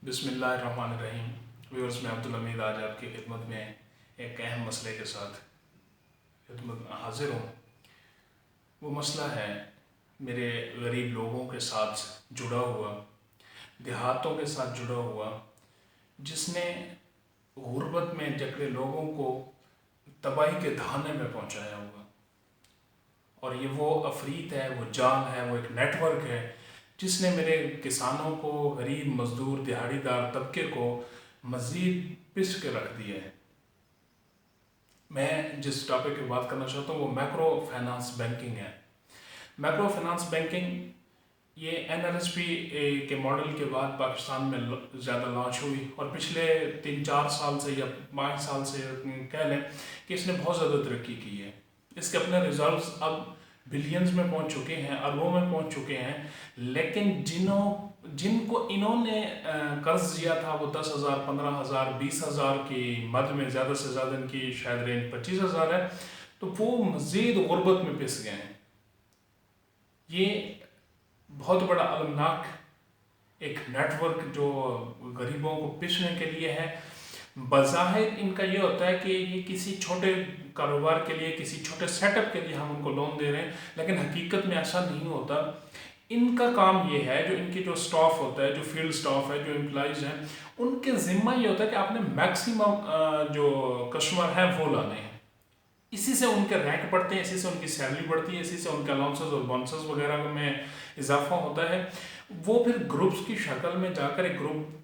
بسم اللہ الرحمن الرحیم ویورز، میں عبدالحمید آج آپ کی خدمت میں ایک اہم مسئلے کے ساتھ خدمت میں حاضر ہوں۔ وہ مسئلہ ہے میرے غریب لوگوں کے ساتھ جڑا ہوا، دیہاتوں کے ساتھ جڑا ہوا، جس نے غربت میں جکڑے لوگوں کو تباہی کے دہانے میں پہنچایا ہوا۔ اور یہ وہ افریت ہے، وہ جال ہے، وہ ایک نیٹ ورک ہے جس نے میرے کسانوں کو، غریب مزدور دیہڑی دار طبقے کو مزید پس کے رکھ دیا ہے۔ میں جس ٹاپک کی بات کرنا چاہتا ہوں وہ میکرو فائنانس بینکنگ ہے۔ میکرو فائنانس بینکنگ یہ NRSP کے ماڈل کے بعد پاکستان میں زیادہ لانچ ہوئی، اور پچھلے 3-4 سال سے یا 5 سال سے کہہ لیں کہ اس نے بہت زیادہ ترقی کی ہے۔ اس کے اپنے ریزلٹس اب بلینز میں پہنچ چکے ہیں، اربوں میں پہنچ چکے ہیں، لیکن جن کو انہوں نے قرض دیا تھا وہ 10,000 15,000 20,000 کی مد میں، زیادہ سے زیادہ ان کی شاید رینج 25,000 ہے، تو وہ مزید غربت میں پس گئے ہیں۔ یہ بہت بڑا المناک ایک نیٹ ورک جو غریبوں کو پسنے کے لیے ہے۔ بظاہر ان کا یہ ہوتا ہے کہ یہ کسی چھوٹے کاروبار کے لیے، کسی چھوٹے سیٹ اپ کے لیے ہم ان کو لون دے رہے ہیں، لیکن حقیقت میں ایسا نہیں ہوتا۔ ان کا کام یہ ہے، جو ان کی جو سٹاف ہوتا ہے، جو فیلڈ سٹاف ہے، جو امپلائیز ہیں، ان کے ذمہ یہ ہوتا ہے کہ آپ نے میکسیمم جو کسٹمر ہیں وہ لانے ہیں۔ اسی سے ان کے رینک بڑھتے ہیں، اسی سے ان کی سیلری بڑھتی ہے، اسی سے ان کے الاؤنسز اور بونسز وغیرہ میں اضافہ ہوتا ہے۔ وہ پھر گروپس کی شکل میں جا کر ایک گروپ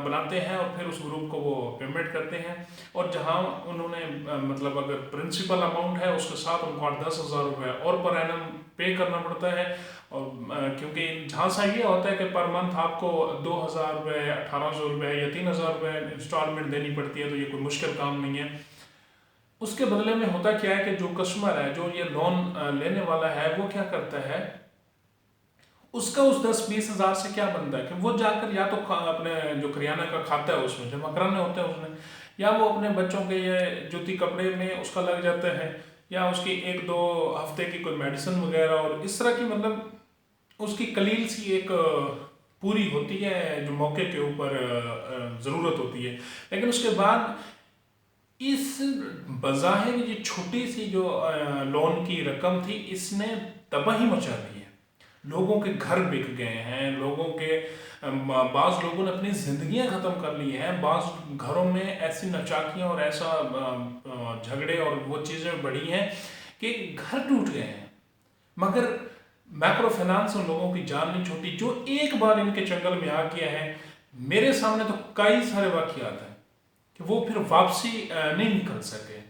بناتے ہیں، اور پھر اس گروپ کو وہ پیمنٹ کرتے ہیں، اور جہاں انہوں نے مطلب اگر پرنسپل اماؤنٹ ہے اس کے ساتھ ان کو 8-10,000 روپے اور پر اینم پے کرنا پڑتا ہے۔ اور کیونکہ جہاں سا یہ ہوتا ہے کہ پر منتھ آپ کو 2,000 روپے، 1,800 روپے یا 3,000 روپے انسٹالمنٹ دینی پڑتی ہے، تو یہ کوئی مشکل کام نہیں ہے۔ اس کے بدلے میں ہوتا کیا ہے کہ جو کسٹمر ہے، جو یہ لون لینے والا ہے، وہ کیا کرتا ہے، اس کا اس 10-20,000 سے کیا بنتا ہے کہ وہ جا کر یا تو اپنے جو کریانہ کا کھاتا ہے اس میں جمع کرانے ہوتے ہیں اس میں، یا وہ اپنے بچوں کے یہ جوتی کپڑے میں اس کا لگ جاتا ہے، یا اس کی 1-2 ہفتے کی کوئی میڈیسن وغیرہ، اور اس طرح کی مطلب اس کی قلیل سی ایک پوری ہوتی ہے جو موقع کے اوپر ضرورت ہوتی ہے۔ لیکن اس کے بعد اس بظاہر یہ چھوٹی سی جو لون کی رقم تھی، اس نے تباہی مچا دی ہے۔ لوگوں کے گھر بک گئے ہیں، بعض لوگوں نے اپنی زندگیاں ختم کر لی ہیں، بعض گھروں میں ایسی نچاکیاں اور ایسا جھگڑے اور وہ چیزیں بڑھی ہیں کہ گھر ٹوٹ گئے ہیں۔ مگر میکرو فائنانس ان لوگوں کی جان نہیں چھوٹی۔ جو ایک بار ان کے چنگل میں آ گیا ہے، میرے سامنے تو کئی سارے واقعات ہیں کہ وہ پھر واپسی نہیں نکل سکے۔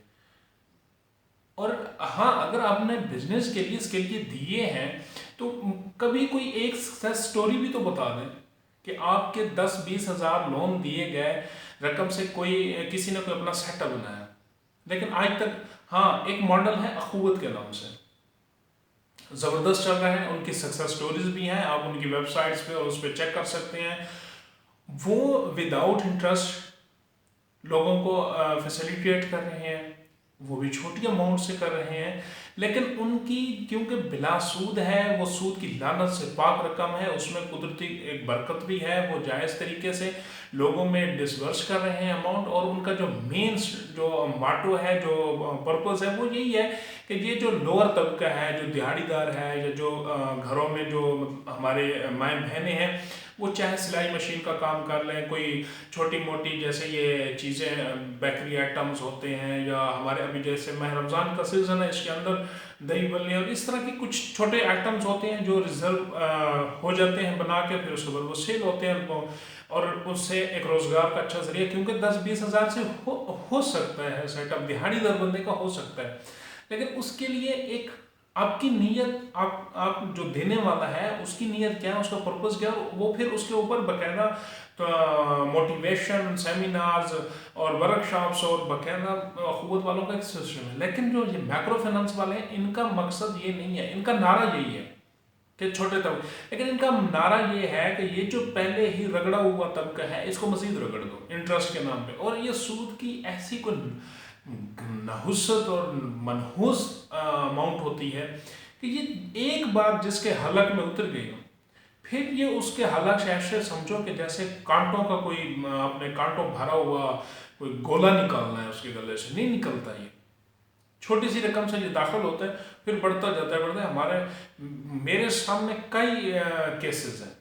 اور ہاں، اگر آپ نے بزنس کے لیے اس کے لیے دیے ہیں تو کبھی کوئی ایک سکسیس سٹوری بھی تو بتا دیں کہ آپ کے 10-20,000 لون دیے گئے رقم سے کسی نے کوئی اپنا سیٹ اپ بنایا۔ لیکن آج تک ہاں، ایک ماڈل ہے اخوت کے نام سے، زبردست چل رہا ہے، ان کی سکسیس سٹوریز بھی ہیں، آپ ان کی ویب سائٹس پہ اور اس پہ چیک کر سکتے ہیں۔ وہ وداؤٹ انٹرسٹ لوگوں کو فیسیلیٹیٹ کر رہے ہیں، وہ بھی چھوٹی اماؤنٹ سے کر رہے ہیں، لیکن ان کی کیونکہ بلا سود ہے، وہ سود کی لعنت سے پاک رقم ہے، اس میں قدرتی ایک برکت بھی ہے، وہ جائز طریقے سے لوگوں میں ڈسبرس کر رہے ہیں اماؤنٹ، اور ان کا جو مین جو ماٹو ہے، جو پرپز ہے، وہ یہی ہے کہ یہ جو لوور طبقہ ہے، جو دیہڑی دار ہے، یا جو گھروں میں جو ہمارے مائیں بہنیں ہیں، وہ چاہے سلائی مشین کا کام کر لیں، کوئی چھوٹی موٹی جیسے یہ چیزیں بیکری آئٹمز ہوتے ہیں، یا ہمارے ابھی جیسے ماہ رمضان کا سیزن ہے، اس کے اندر دہی بلے اور اس طرح کی کچھ چھوٹے آئٹمز ہوتے ہیں جو ریزرو ہو جاتے ہیں بنا کے، پھر اس کے بعد وہ سیل ہوتے ہیں، اور اس سے ایک روزگار کا اچھا ذریعہ، کیونکہ 10-20,000 سے ہو سکتا ہے سیٹ اپ، دیہڑی در بندے کا ہو سکتا ہے، لیکن اس کے لیے ایک آپ کی نیت، آپ جو دینے والا ہے اس کی نیت کیا ہے، اس کا پرپز کیا ہے، وہ پھر اس کے اوپر باقاعدہ موٹیویشن سیمینارز اور ورک شاپس اور باقاعدہ اخوت والوں کا ایک سسٹم ہے۔ لیکن جو یہ میکرو فائنانس والے ہیں، ان کا مقصد یہ نہیں ہے، ان کا نعرہ یہی ہے کہ چھوٹے طبقے، لیکن ان کا نعرہ یہ ہے کہ یہ جو پہلے ہی رگڑا ہوا طبقہ ہے، اس کو مزید رگڑ دو انٹرسٹ کے نام پہ، اور یہ سود کی ایسی کوئی نحوست اور منحوس اماؤنٹ ہوتی ہے کہ یہ ایک بار جس کے حلق میں اتر گئی، پھر یہ اس کے حالات ایسے سمجھو کہ جیسے کانٹوں کا کوئی اپنے کانٹوں بھرا ہوا کوئی گولا نکالنا ہے اس کے گلے سے، نہیں نکلتا یہ، چھوٹی سی رقم سے یہ داخل ہوتا ہے پھر بڑھتا جاتا ہے ہمارے میرے سامنے کئی کیسز ہیں۔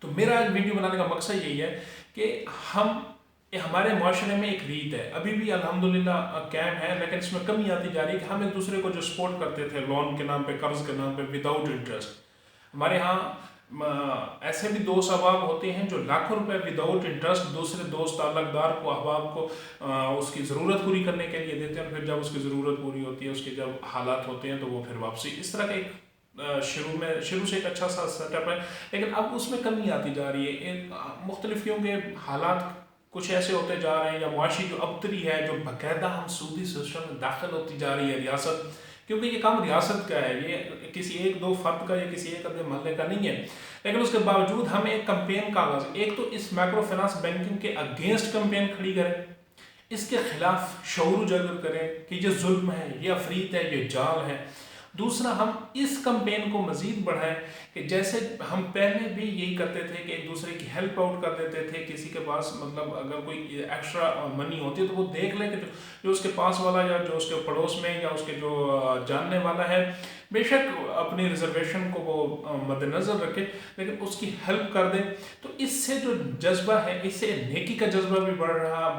تو میرا آج ویڈیو بنانے کا مقصد یہی ہے کہ ہمارے معاشرے میں ایک ریت ہے، ابھی بھی الحمدللہ قائم ہے، لیکن اس میں کمی آتی جا رہی ہے کہ ہم ایک دوسرے کو جو سپورٹ کرتے تھے لون کے نام پہ، قرض کے نام پہ، وداؤٹ انٹرسٹ، ہمارے ہاں ایسے بھی دوست احباب ہوتے ہیں جو لاکھوں روپے وداؤٹ انٹرسٹ دوسرے دوست تعلق دار کو احباب کو اس کی ضرورت پوری کرنے کے لیے دیتے ہیں، پھر جب اس کی ضرورت پوری ہوتی ہے، اس کے جب حالات ہوتے ہیں تو وہ پھر واپسی، اس طرح کا ایک شروع سے ایک اچھا سا سیٹ اپ ہے، لیکن اب اس میں کمی آتی جا رہی ہے، مختلف کیونکہ حالات کچھ ایسے ہوتے جا رہے ہیں، یا معاشی جو ابتری ہے جو باقاعدہ ہم سودی سسٹم میں داخل ہوتی جا رہی ہے ریاست، کیونکہ یہ کام ریاست کا ہے، یہ کسی ایک دو فرد کا یا کسی ایک اپنے محلے کا نہیں ہے، لیکن اس کے باوجود ہم ایک کمپین کا آغاز، ایک تو اس مائکرو فائنانس بینکنگ کے اگینسٹ کمپین کھڑی کریں، اس کے خلاف شعور اجاگر کریں کہ یہ ظلم ہے، یہ افریط ہے، یہ جال ہے۔ دوسرا، ہم اس کمپین کو مزید بڑھائیں کہ جیسے ہم پہلے بھی یہی کرتے تھے کہ ایک دوسرے کی ہیلپ آؤٹ کر دیتے تھے، کسی کے پاس مطلب اگر کوئی ایکسٹرا منی ہوتی ہے تو وہ دیکھ لیں کہ جو اس کے پاس والا یا جو اس کے پڑوس میں یا اس کے جو جاننے والا ہے، بے شک اپنی ریزرویشن کو وہ مد نظر رکھے لیکن اس کی ہیلپ کر دیں، تو اس سے جو جذبہ ہے، اس سے نیکی کا جذبہ بھی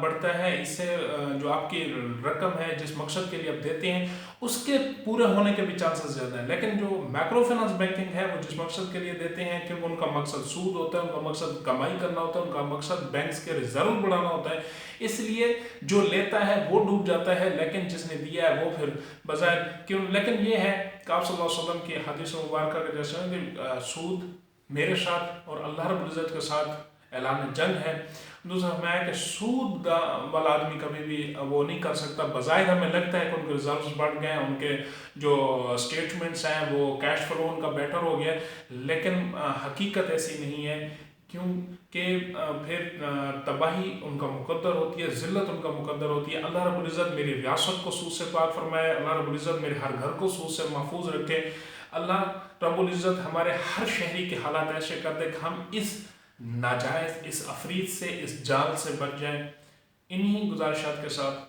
بڑھتا ہے، اس سے جو آپ کی رقم ہے جس مقصد کے لیے آپ دیتے ہیں اس کے پورے ہونے کے بھی چانسز زیادہ ہیں، لیکن جو مائکرو فائنانس بینکنگ ہے وہ جس مقصد کے لیے دیتے ہیں کہ ان کا مقصد سود ہوتا ہے، ان کا مقصد کمائی کرنا ہوتا ہے، ان کا مقصد بینکس کے ریزرو بڑھانا ہوتا ہے، اس لیے جو لیتا ہے وہ ڈوب جاتا ہے، لیکن جس نے دیا ہے وہ پھر بظاہر کیوں، لیکن یہ ہے کہ آپ صلی اللہ علیہ وسلم کی حدیث مبارکہ کے جیسے کہ سود میرے ساتھ اور اللہ رب العزت کے ساتھ اعلان جنگ ہے۔ دوسرا فرمایا کہ سود والا آدمی کبھی بھی وہ نہیں کر سکتا، بظاہر ہمیں لگتا ہے کہ ان کے ریزروز بڑھ گئے ہیں، ان کے جو اسٹیٹمنٹس ہیں وہ کیش فلو ان کا بیٹر ہو گیا، لیکن حقیقت ایسی نہیں ہے، کیونکہ پھر تباہی ان کا مقدر ہوتی ہے، ذلت ان کا مقدر ہوتی ہے۔ اللہ رب العزت میری ریاست کو سود سے پاک فرمائے، اللہ رب العزت میرے ہر گھر کو سود سے محفوظ رکھے، اللہ رب العزت ہمارے ہر شہری کے حالات ایسے کر دے کہ ہم اس ناجائز، اس افریط سے، اس جال سے بچ جائیں۔ انہی گزارشات کے ساتھ